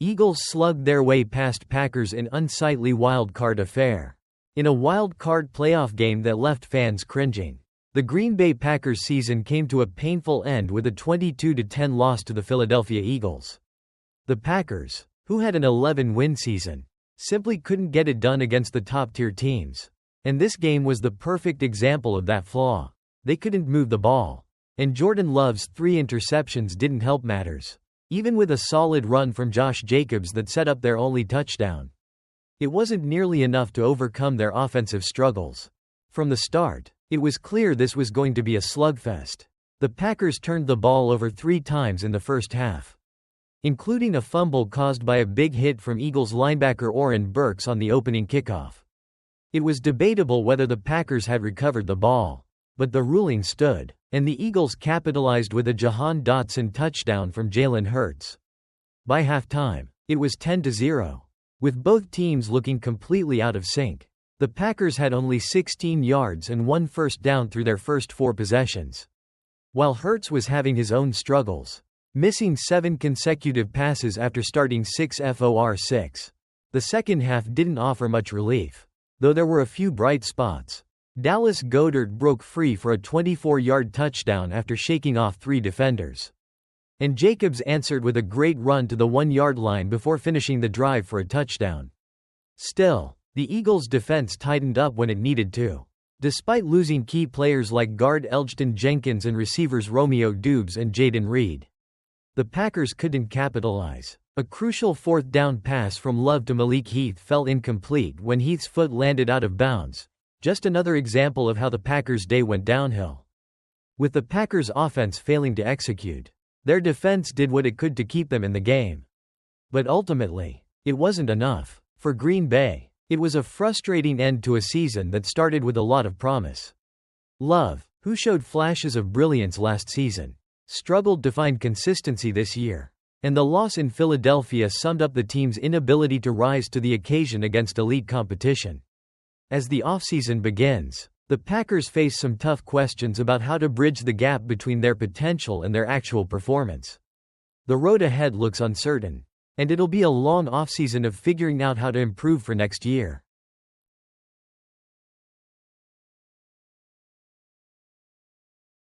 Eagles slugged their way past Packers in unsightly wild-card affair. In a wild-card playoff game that left fans cringing, the Green Bay Packers season came to a painful end with a 22-10 loss to the Philadelphia Eagles. The Packers, who had an 11-win season, simply couldn't get it done against the top-tier teams. And this game was the perfect example of that flaw. They couldn't move the ball. And Jordan Love's 3 interceptions didn't help matters, even with a solid run from Josh Jacobs that set up their only touchdown. It wasn't nearly enough to overcome their offensive struggles. From the start, it was clear this was going to be a slugfest. The Packers turned the ball over 3 times in the first half, including a fumble caused by a big hit from Eagles linebacker Oren Burks on the opening kickoff. It was debatable whether the Packers had recovered the ball, but the ruling stood, and the Eagles capitalized with a Jahan Dotson touchdown from Jalen Hurts. By halftime, it was 10-0. With both teams looking completely out of sync, the Packers had only 16 yards and 1 first down through their first 4 possessions. While Hurts was having his own struggles, missing 7 consecutive passes after starting 6 for 6, the second half didn't offer much relief, though there were a few bright spots. Dallas Goedert broke free for a 24-yard touchdown after shaking off 3 defenders. And Jacobs answered with a great run to the 1-yard line before finishing the drive for a touchdown. Still, the Eagles' defense tightened up when it needed to. Despite losing key players like guard Elgton Jenkins and receivers Romeo Doubs and Jaden Reed, the Packers couldn't capitalize. A crucial 4th down pass from Love to Malik Heath fell incomplete when Heath's foot landed out of bounds. Just another example of how the Packers' day went downhill. With the Packers' offense failing to execute, their defense did what it could to keep them in the game. But ultimately, it wasn't enough. For Green Bay, it was a frustrating end to a season that started with a lot of promise. Love, who showed flashes of brilliance last season, struggled to find consistency this year. And the loss in Philadelphia summed up the team's inability to rise to the occasion against elite competition. As the offseason begins, the Packers face some tough questions about how to bridge the gap between their potential and their actual performance. The road ahead looks uncertain, and it'll be a long offseason of figuring out how to improve for next year.